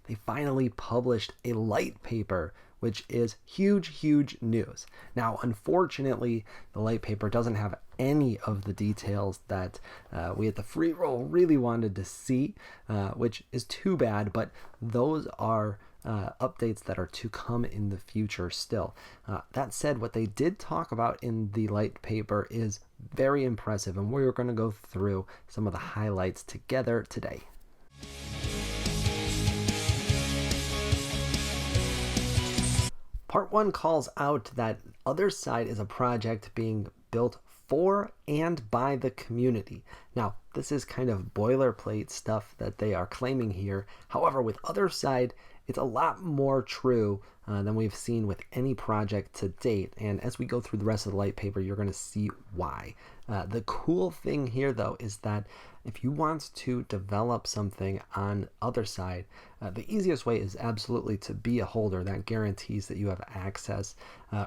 they finally published a light paper, which is huge news. Now, unfortunately, the light paper doesn't have any of the details that we at the Freeroll really wanted to see, which is too bad, but those are updates that are to come in the future still. That said, what they did talk about in the light paper is very impressive, and we're going to go through some of the highlights together today. Part 1 calls out that Otherside is a project being built for and by the community. Now, this is kind of boilerplate stuff that they are claiming here. However, with Otherside, it's a lot more true than we've seen with any project to date. And as we go through the rest of the light paper, you're going to see why. The cool thing here, though, is that if you want to develop something on Otherside, the easiest way is absolutely to be a holder. That guarantees that you have access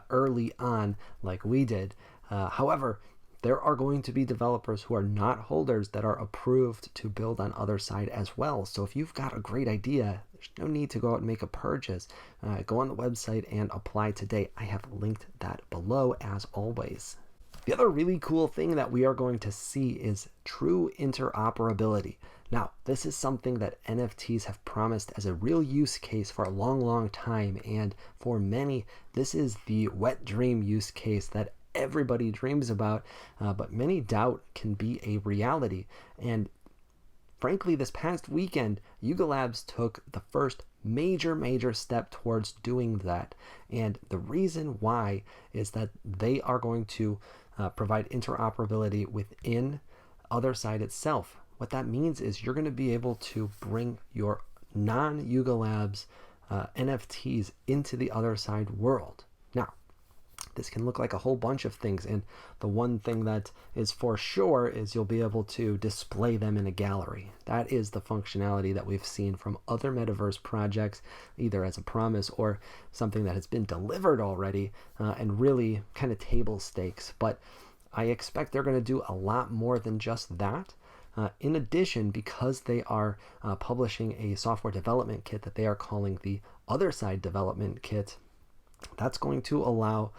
early on like we did. However, there are going to be developers who are not holders that are approved to build on Otherside as well. So if you've got a great idea, there's no need to go out and make a purchase. Go on the website and apply today. I have linked that below as always. The other really cool thing that we are going to see is true interoperability. Now, this is something that NFTs have promised as a real use case for a long time, and for many, this is the wet dream use case that everybody dreams about, but many doubt can be a reality. And frankly, this past weekend, Yuga Labs took the first major step towards doing that. And the reason why is that they are going to provide interoperability within Otherside itself. What that means is you're going to be able to bring your non-Yuga Labs NFTs into the Otherside world. Now, this can look like a whole bunch of things, and the one thing that is for sure is you'll be able to display them in a gallery. That is the functionality that we've seen from other metaverse projects, either as a promise or something that has been delivered already, and really kind of table stakes. But I expect they're going to do a lot more than just that. In addition, because they are publishing a software development kit that they are calling the Otherside Development Kit, that's going to allow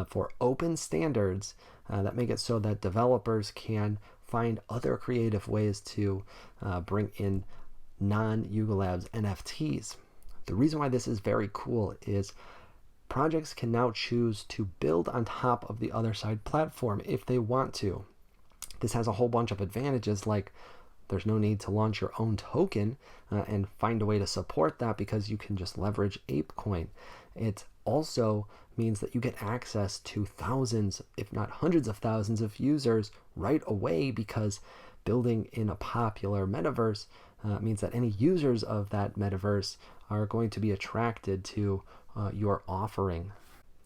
for open standards that make it so that developers can find other creative ways to bring in non-Yuga Labs NFTs. The reason why this is very cool is projects can now choose to build on top of the Otherside platform if they want to. This has a whole bunch of advantages, like there's no need to launch your own token and find a way to support that because you can just leverage ApeCoin. It also means that you get access to thousands, if not hundreds of thousands of users right away, because building in a popular metaverse means that any users of that metaverse are going to be attracted to your offering.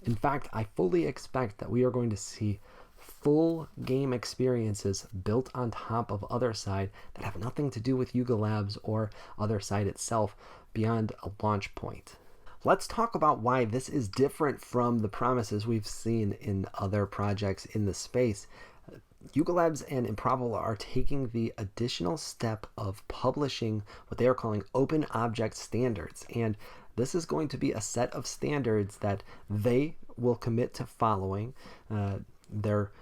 In fact, I fully expect that we are going to see full game experiences built on top of Otherside that have nothing to do with Yuga Labs or Otherside itself beyond a launch point. Let's talk about why this is different from the promises we've seen in other projects in the space. Yuga Labs and Improbable are taking the additional step of publishing what they are calling open object standards. And this is going to be a set of standards that they will commit to following. Their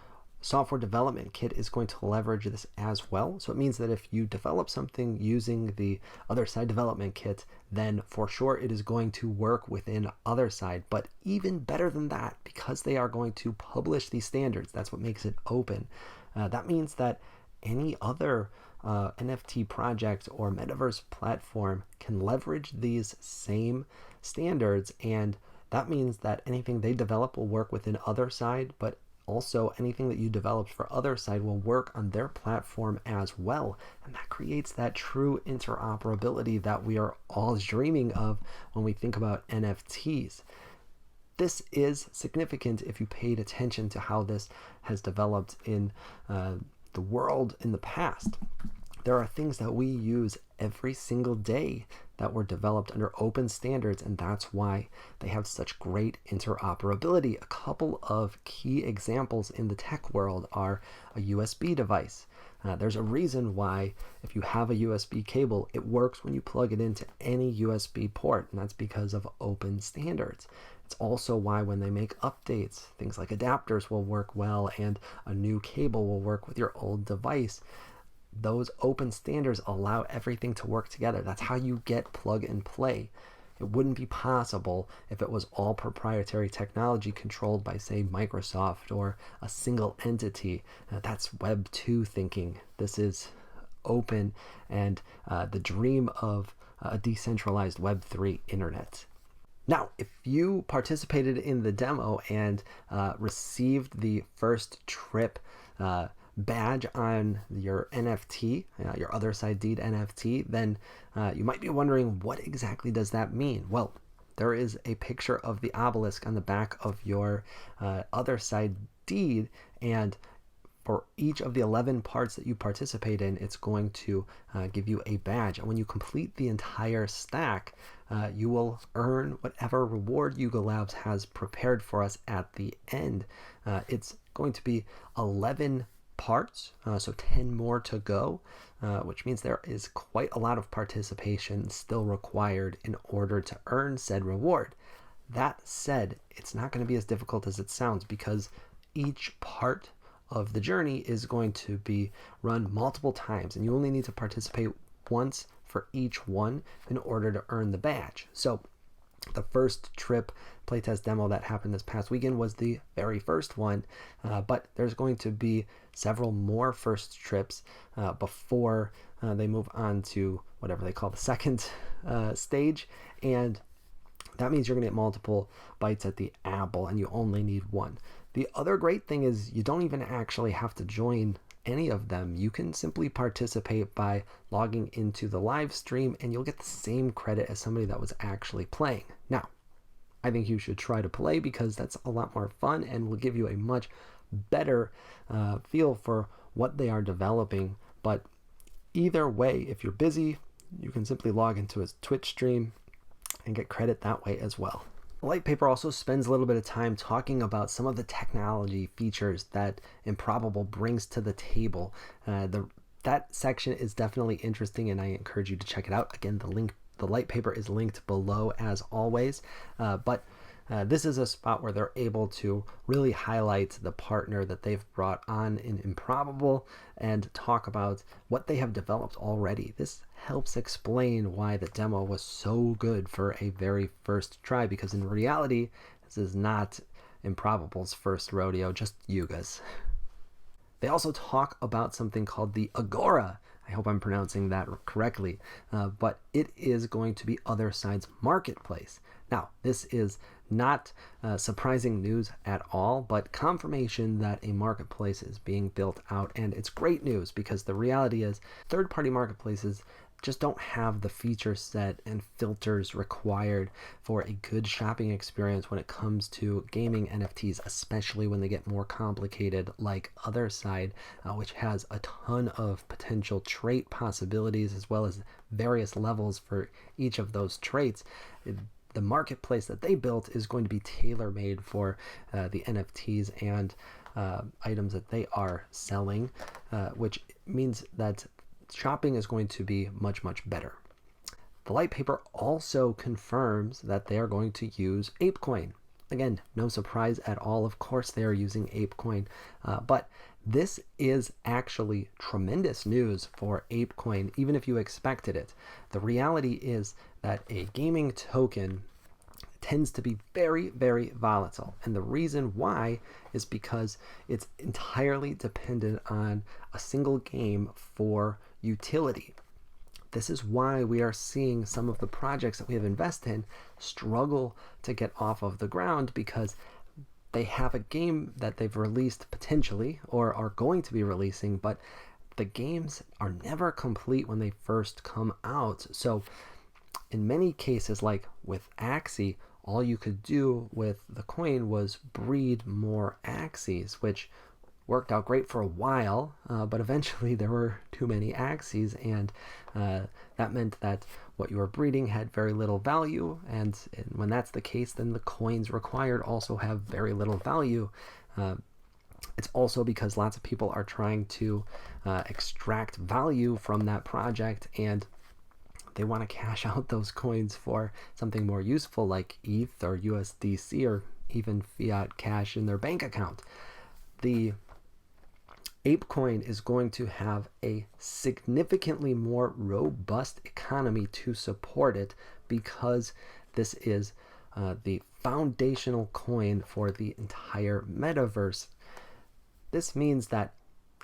software development kit is going to leverage this as well. So it means that if you develop something using the Otherside development kit, then for sure it is going to work within Otherside. But even better than that, because they are going to publish these standards, that's what makes it open. That means that any other NFT project or metaverse platform can leverage these same standards, and that means that anything they develop will work within Otherside, but also anything that you developed for Otherside will work on their platform as well. And that creates that true interoperability that we are all dreaming of when we think about NFTs. This is significant if you paid attention to how this has developed in the world in the past. There are things that we use every single day that were developed under open standards, and that's why they have such great interoperability. A couple of key examples in the tech world are a USB device. There's a reason why if you have a USB cable, it works when you plug it into any USB port, and that's because of open standards. It's also why when they make updates, things like adapters will work well and a new cable will work with your old device. Those open standards allow everything to work together. That's how you get plug and play. It wouldn't be possible if it was all proprietary technology controlled by, say, Microsoft or a single entity. That's Web 2 thinking. This is open and the dream of a decentralized Web 3 internet. Now, if you participated in the demo and received the first trip badge on your NFT, your Otherside Otherdeed NFT, then you might be wondering, what exactly does that mean? Well, there is a picture of the obelisk on the back of your Otherside deed, and for each of the 11 parts that you participate in, it's going to give you a badge. And when you complete the entire stack, you will earn whatever reward Yuga Labs has prepared for us at the end. It's going to be 11 parts, so 10 more to go, which means there is quite a lot of participation still required in order to earn said reward. That said, it's not going to be as difficult as it sounds, because each part of the journey is going to be run multiple times, and you only need to participate once for each one in order to earn the badge. So the first trip playtest demo that happened this past weekend was the very first one, but there's going to be several more first trips before they move on to whatever they call the second stage, and that means you're going to get multiple bites at the apple, and you only need one. The other great thing is you don't even actually have to join any of them. You can simply participate by logging into the live stream, and you'll get the same credit as somebody that was actually playing. Now, I think you should try to play, because that's a lot more fun and will give you a much better feel for what they are developing. But either way, if you're busy, you can simply log into his Twitch stream and get credit that way as well. Litepaper also spends a little bit of time talking about some of the technology features that Improbable brings to the table. That section is definitely interesting, and I encourage you to check it out. Again, the Litepaper is linked below as always, but this is a spot where they're able to really highlight the partner that they've brought on in Improbable and talk about what they have developed already. This helps explain why the demo was so good for a very first try, because in reality, this is not Improbable's first rodeo, just Yuga's. They also talk about something called the Agora. I hope I'm pronouncing that correctly, but it is going to be Otherside's marketplace. Now, this is not surprising news at all, but confirmation that a marketplace is being built out, and it's great news, because the reality is third-party marketplaces just don't have the feature set and filters required for a good shopping experience when it comes to gaming NFTs, especially when they get more complicated, like Otherside, which has a ton of potential trait possibilities as well as various levels for each of those traits. The marketplace that they built is going to be tailor-made for the NFTs and items that they are selling, which means that shopping is going to be much, much better. The Litepaper also confirms that they are going to use ApeCoin. Again, no surprise at all. Of course, they are using ApeCoin, but this is actually tremendous news for ApeCoin, even if you expected it. The reality is that a gaming token tends to be very, very volatile. And the reason why is because it's entirely dependent on a single game for utility. This is why we are seeing some of the projects that we have invested in struggle to get off of the ground, because they have a game that they've released potentially or are going to be releasing, but the games are never complete when they first come out. So in many cases, like with Axie, all you could do with the coin was breed more Axies, which worked out great for a while, but eventually there were too many Axies, and that meant that what you were breeding had very little value, and when that's the case, then the coins required also have very little value. It's also because lots of people are trying to extract value from that project, and they want to cash out those coins for something more useful like ETH or USDC or even fiat cash in their bank account. The ApeCoin is going to have a significantly more robust economy to support it because this is the foundational coin for the entire metaverse. This means that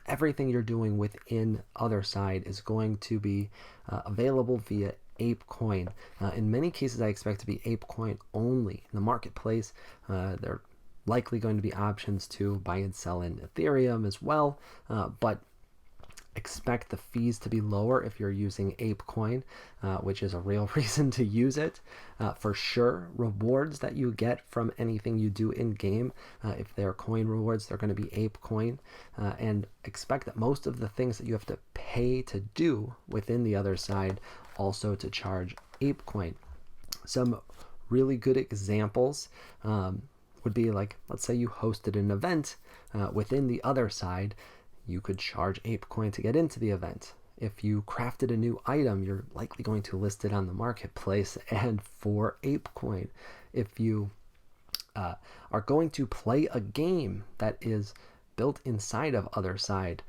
everything you're doing within Otherside is going to be available via ApeCoin. In many cases, I expect to be ApeCoin only. In the marketplace, there are likely going to be options to buy and sell in Ethereum as well, but expect the fees to be lower if you're using ApeCoin, which is a real reason to use it. For sure, rewards that you get from anything you do in game, if they're coin rewards, they're going to be ApeCoin, and expect that most of the things that you have to pay to do within the Otherside also to charge ApeCoin. Some really good examples would be like, let's say you hosted an event within the Otherside. You could charge ApeCoin to get into the event. If you crafted a new item, you're likely going to list it on the marketplace and for ApeCoin. If you are going to play a game that is built inside of Otherside,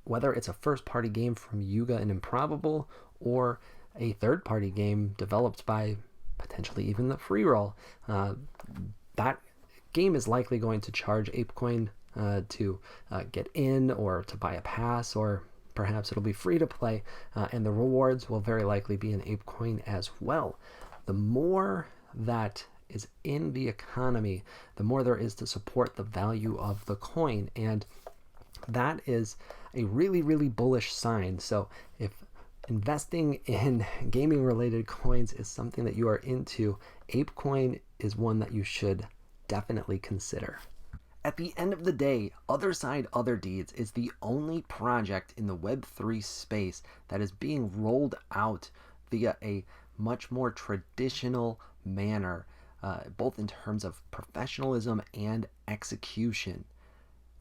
whether it's a first-party game from Yuga and Improbable or a third-party game developed by potentially even the Freeroll, that game is likely going to charge ApeCoin to get in or to buy a pass, or perhaps it'll be free to play, and the rewards will very likely be in ApeCoin as well. The more that is in the economy, the more there is to support the value of the coin, and that is a really, really bullish sign. So if investing in gaming related coins is something that you are into, ApeCoin is one that you should definitely consider. At the end of the day, Otherside Otherdeeds is the only project in the Web3 space that is being rolled out via a much more traditional manner, both in terms of professionalism and execution.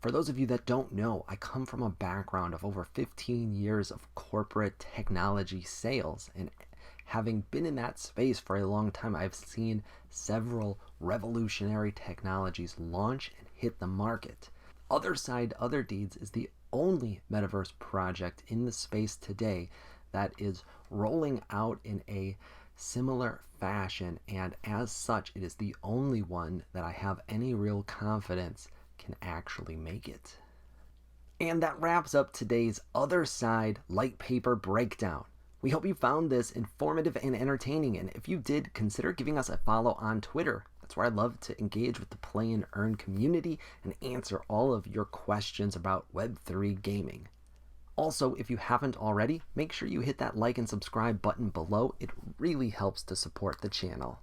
For those of you that don't know, I come from a background of over 15 years of corporate technology sales, and having been in that space for a long time, I've seen several revolutionary technologies launch and hit the market. Otherside Otherdeeds is the only metaverse project in the space today that is rolling out in a similar fashion, and as such, it is the only one that I have any real confidence can actually make it. And that wraps up today's Otherside Litepaper breakdown. We hope you found this informative and entertaining, and if you did, consider giving us a follow on Twitter. That's where I love to engage with the Play and Earn community and answer all of your questions about Web3 gaming. Also, if you haven't already, make sure you hit that like and subscribe button below. It really helps to support the channel.